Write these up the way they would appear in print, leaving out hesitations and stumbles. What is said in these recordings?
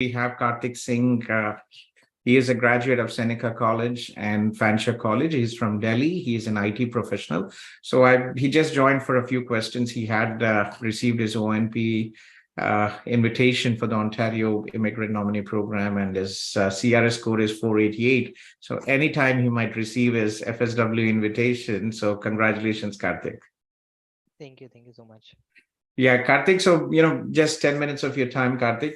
We have Karthik Singh. He is a graduate of Seneca College and Fanshawe College. He's from Delhi. He's an IT professional. He just joined for a few questions. He had received his ONP invitation for the Ontario Immigrant Nominee Program, and his CRS code is 488. So anytime he might receive his FSW invitation. So congratulations, Karthik. Thank you. Thank you so much. Yeah, Karthik. So, just 10 minutes of your time, Karthik.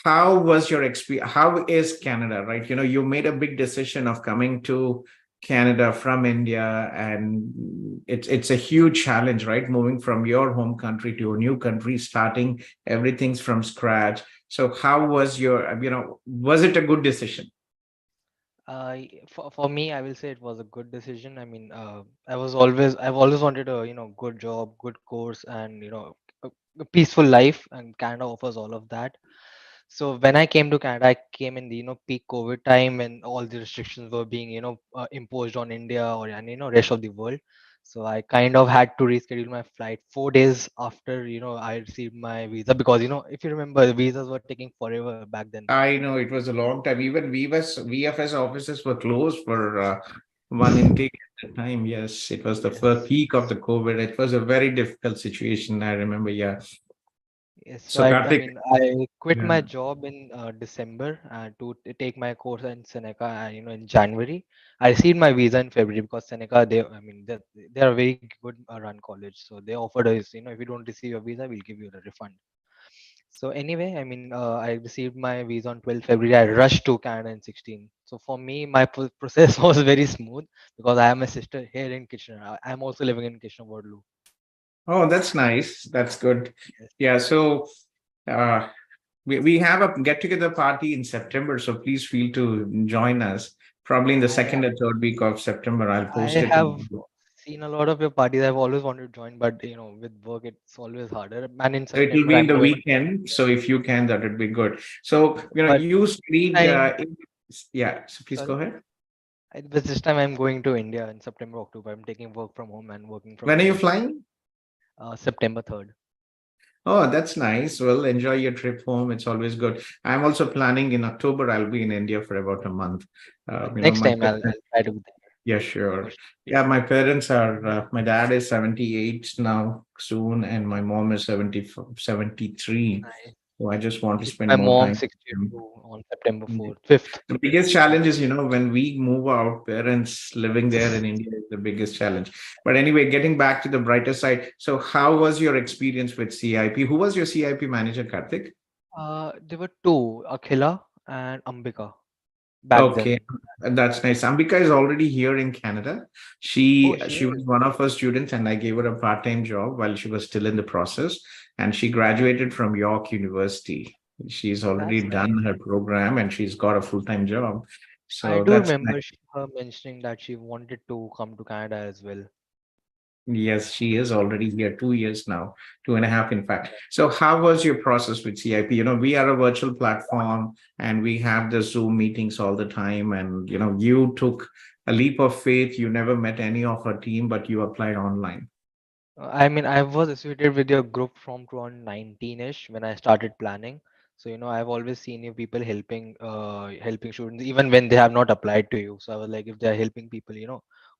How was your experience? How is Canada, right? You made a big decision of coming to Canada from India, and it's a huge challenge, right? Moving from your home country to a new country, starting everything's from scratch. So how was was it a good decision? For me, I will say it was a good decision. I've always wanted a good job, good course, and a peaceful life, and Canada offers all of that. So when I came to Canada, I came in the peak COVID time when all the restrictions were being imposed on India or and rest of the world. So I kind of had to reschedule my flight 4 days after I received my visa, because if you remember, the visas were taking forever back then. I know it was a long time. Even VFS offices were closed for one intake at the time. Yes, it was the first Yes. peak of the COVID. It was a very difficult situation. I remember. Yeah. Yes, so So Karthik, I quit yeah, my job in December take my course in Seneca, in January. I received my visa in February because Seneca, they are a very good run college, so they offered us, if you don't receive your visa, we'll give you the refund. So anyway, I received my visa on 12th February. I rushed to Canada in 16. So for me, my process was very smooth because I have my sister here in Kitchener. I'm also living in Kitchener, Waterloo. oh, that's nice. That's good. Yes. Yeah. So uh, we have a get together party in September. So please feel to join us. Probably in the I second or third week of September. I'll I post it in. have seen a lot of your parties. I've always wanted to join, but with work, it's always harder. And in So it will September, be in I'm the going. weekend. So if you can, that would be good. So But you this studied. time, Yeah. So please go sorry, ahead. but this time I'm going to India in September, October. I'm taking work from home and working from When are you India. flying? September 3rd. Oh, that's nice. Well, enjoy your trip home. It's always good. I'm also planning in October. I'll be in India for about a month. Next My time parents. I'll try to be Yeah, there. sure. Yeah, my parents are. My dad is 78 now, soon, and my mom is 73. I So I just want to see spend my more mom time. 62 on September Mm. 4th, 5th. The biggest challenge is, when we move out, parents living there in India is the biggest challenge. But anyway, getting back to the brighter side. So, how was your experience with CIP? Who was your CIP manager, Karthik? There were two, Akhila and Ambika, back Okay, then. that's nice. Ambika is already here in Canada. Oh, She she she was is. one of our students, and I gave her a part-time job while she was still in the process. And she graduated from York University. She's already That's nice. done her program, and she's got a full-time job. I So do that's remember nice. her mentioning that she wanted to come to Canada as well. Yes, she is already here 2 years now, two and a half, in fact. So, how was your process with CIP? We are a virtual platform and we have the Zoom meetings all the time. And, you took a leap of faith. You never met any of our team, but you applied online. I was associated with your group from 2019-ish when I started planning. So, I've always seen you people helping students even when they have not applied to you. So I was like, if they're helping people,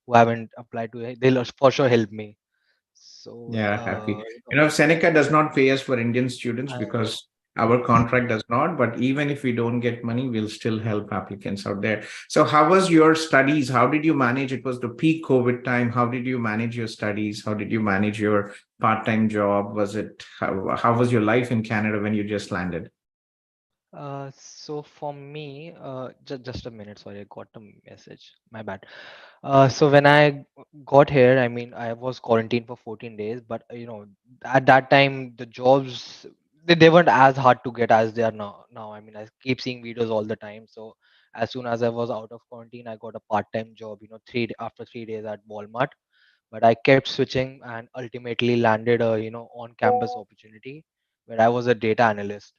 who haven't applied to it, they'll for sure help me. So, Yeah, happy. Seneca does not pay us for Indian students I because our contract does not. But even if we don't get money, we'll still help applicants out there. So, how was your studies? How did you manage? It was the peak COVID time. How did you manage your studies? How did you manage your part-time job? How was your life in Canada when you just landed? So for me, just a minute. Sorry, I got a message. My bad. So when I got here, I was quarantined for 14 days, but at that time the jobs they weren't as hard to get as they are now. I keep seeing videos all the time. So as soon as I was out of quarantine, I got a part-time job. After 3 days at Walmart, but I kept switching and ultimately landed a on-campus opportunity where I was a data analyst.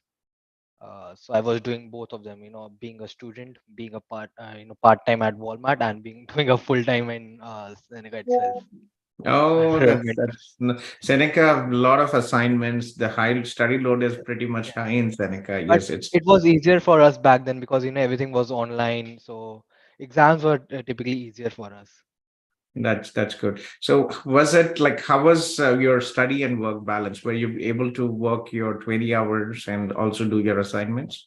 So I was doing both of them, being a student, being a part time at Walmart, and being doing a full time in Seneca itself. I Oh, recommend. Seneca. A lot of assignments. The high study load is pretty much high Yes. in Seneca. But Yes, it's it was easier for us back then because everything was online, so exams were typically easier for us. that's good. So, was it like how was your study and work balance? Were you able to work your 20 hours and also do your assignments?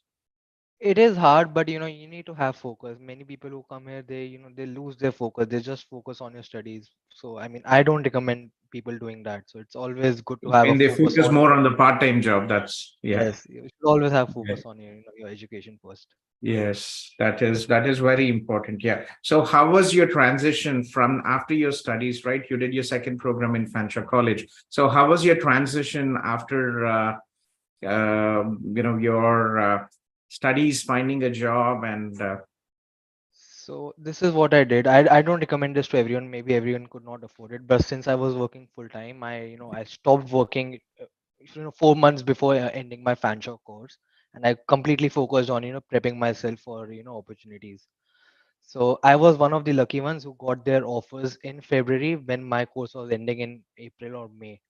It is hard, but you need to have focus. Many people who come here, they lose their focus. They just focus on your studies. So I mean, I don't recommend people doing that. So it's always good to have a And they focus focus on more your. on the part-time job. That's yeah. Yes, you should always have Yeah. focus on your education first. Yes, that is very important. Yeah. So how was your transition from after your studies, right? You did your second program in Fanshawe College. So how was your transition after your studies, finding a job and So this is what I did. I don't recommend this to everyone. Maybe everyone could not afford it, but since I was working full time, I stopped working 4 months before ending my fanshawe course, and I completely focused on prepping myself for opportunities. So I was one of the lucky ones who got their offers in February when my course was ending in April or May.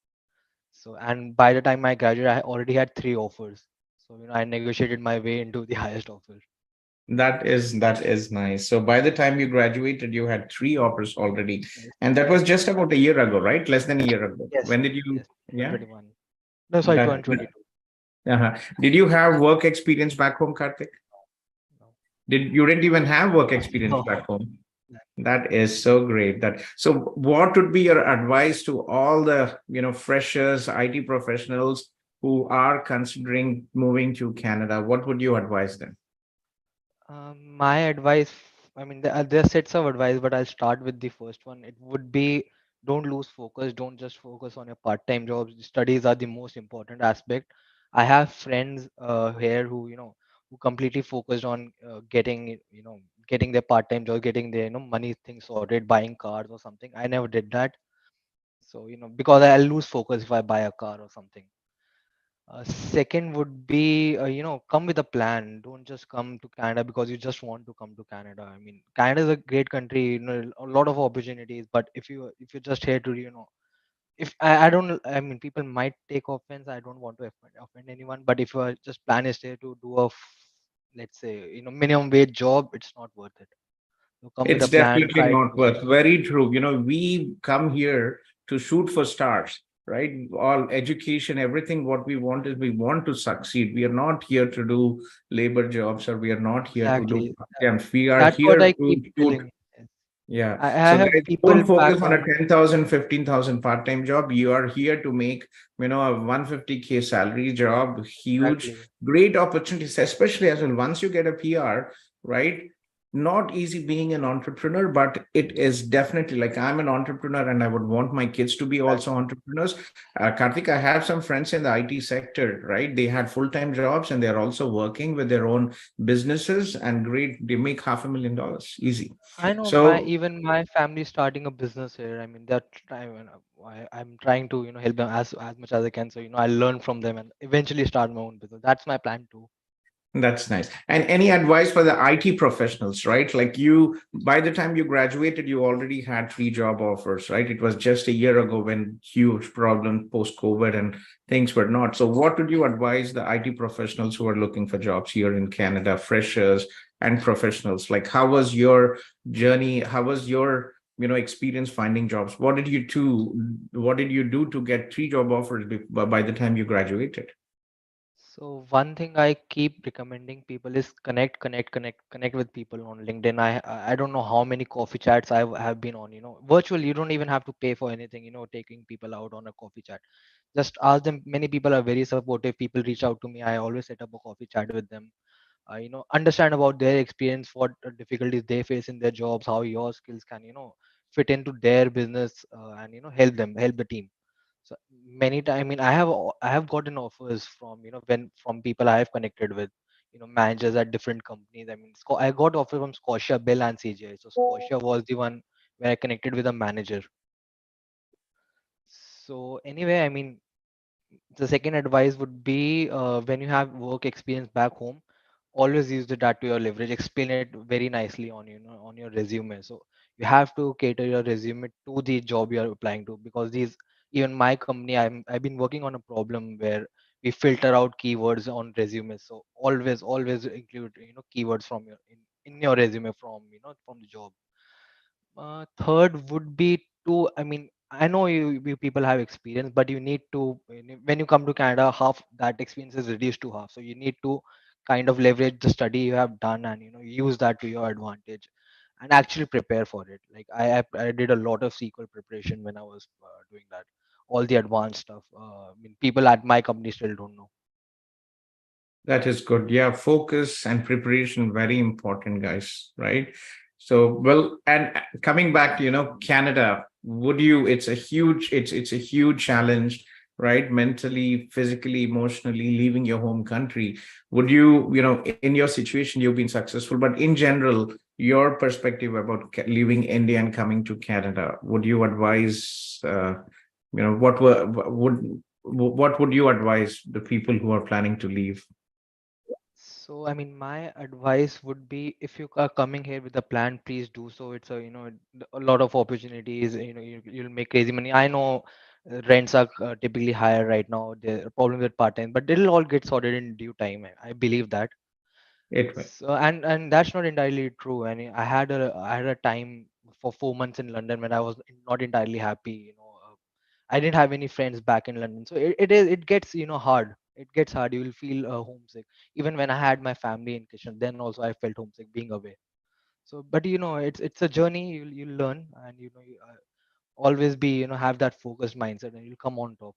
So and by the time I graduated, I already had three offers. So I negotiated my way into the highest offer. that is nice. So by the time you graduated, you had three offers already. Yes, And that was yes, just about a year ago, right? Less than a year ago. yes, When did you yes. yeah? 2021. No, sorry, That 2022. uh-huh. Did you have work experience back home, Karthik? No. You didn't even have work experience No. back home? That is so great. That so what would be your advice to all the freshers, IT professionals who are considering moving to Canada? What would you advise them? My advice, I mean, there are sets of advice, but I'll start with the first one. It would be don't lose focus. Don't just focus on your part-time jobs. Studies are the most important aspect. I have friends here who completely focused on getting their part-time job, getting their money things sorted, buying cars or something. I never did that. So because I'll lose focus if I buy a car or something. Second would be, come with a plan. Don't just come to Canada because you just want to come to Canada. I mean, Canada is a great country, a lot of opportunities. But if you're just here to, if I don't, I mean, people might take offense. I don't want to offend anyone. But if your just plan is here to do let's say, minimum wage job, it's not worth it. So come with It's a plan. definitely Try not to. worth. Very true. We come here to shoot for stars, right? All education, everything. What we want is we want to succeed. We are not here to do labor jobs, or we are not here to do Exactly. camps. We are That's what here I to keep shoot. telling. Yeah. I So have guys, people don't back focus on a home. 10,000, 15,000 part-time job. You are here to make, a 150K salary job, huge, Exactly. great opportunities, especially as well. Once you get a PR, right? Not easy being an entrepreneur, but it is definitely like I'm an entrepreneur and I would want my kids to be also Exactly. entrepreneurs. Karthik, I have some friends in the IT sector, right? They had full-time jobs and they're also working with their own businesses and great, they make $500,000 easy. I know So my family starting a business here. I mean, they're trying. I'm trying to help them as much as I can. So I learn from them and eventually start my own business. That's my plan too. that's nice. And any advice for the IT professionals, right? Like by the time you graduated, you already had three job offers, right? It was just a year ago when huge problem post COVID and things were not. So, what would you advise the IT professionals who are looking for jobs here in Canada, freshers and professionals? Like, how was your journey? How was your experience finding jobs? What did you do to get three job offers by the time you graduated? So one thing I keep recommending people is connect with people on LinkedIn. I don't know how many coffee chats I have been on. Virtual. You don't even have to pay for anything. Taking people out on a coffee chat. Just ask them. Many people are very supportive. People reach out to me. I always set up a coffee chat with them. Understand about their experience, what difficulties they face in their jobs, how your skills can fit into their business, and help the team. So many times, I mean, I have gotten offers from when from people I have connected with, managers at different companies. I mean, I got offer from Scotia, Bell, and CGI. So Scotia was the one where I connected with a manager. So anyway, I mean, the second advice would be, when you have work experience back home, always use that to your leverage. Explain it very nicely on on your resume. So you have to cater your resume to the job you are applying to, because these, even my company, I've been working on a problem where we filter out keywords on resumes. So always include, keywords from in your resume from, from the job. Third would be to, I mean, I know you people have experience, but you need to, when you come to Canada, half that experience is reduced to half. So you need to kind of leverage the study you have done and, use that to your advantage and actually prepare for it. Like I did a lot of SQL preparation when I was doing that, all the advanced stuff. I mean, people at my company still don't know. That is good. Yeah, focus and preparation very important, guys, right? So, well, and coming back to, Canada, would you, it's a huge challenge, right? Mentally, physically, emotionally, leaving your home country. Would you, in your situation, you've been successful, but in general, your perspective about leaving India and coming to Canada, would you advise, what would you advise the people who are planning to leave? So, I mean, my advice would be, if you are coming here with a plan, please do so. It's a, a lot of opportunities. You'll make crazy money. I know rents are typically higher right now. There are problems with part time, but it'll all get sorted in due time. I believe that. It will. So, and that's not entirely true. I mean, I had a time for 4 months in London when I was not entirely happy. I didn't have any friends back in London, so it gets, hard. It gets hard. You will feel homesick. Even when I had my family in Kitchen, then also I felt homesick being away. So, but it's a journey. You'll learn, and you always be, have that focused mindset, and you'll come on top.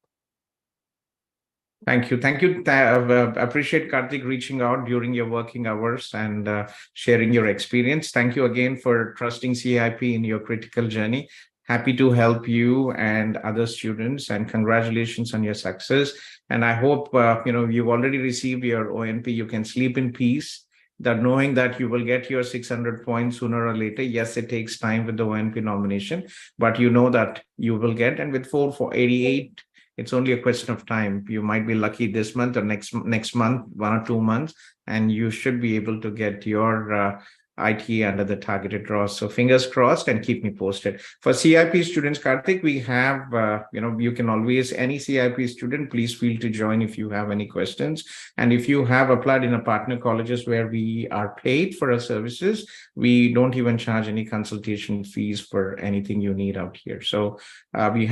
Thank you. Thank you. Appreciate Karthik reaching out during your working hours and sharing your experience. Thank you again for trusting CIP in your critical journey. Happy to help you and other students, and congratulations on your success. And I hope you've already received your ONP. You can sleep in peace. That knowing that you will get your 600 points sooner or later. Yes, it takes time with the ONP nomination, but you know that you will get. And with 488, it's only a question of time. You might be lucky this month or next month, 1 or 2 months, and you should be able to get your IT under the targeted draw. So fingers crossed, and keep me posted. For CIP students, Karthik, we have, you can always, any CIP student, please feel to join if you have any questions. And if you have applied in a partner colleges where we are paid for our services, we don't even charge any consultation fees for anything you need out here. So we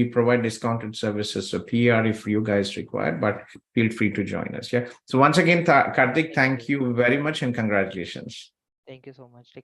provide discounted services, so PR if you guys require, but feel free to join us. Yeah. So once again, Karthik, Thank thank you. you very much and congratulations. Thank you so much. Take care.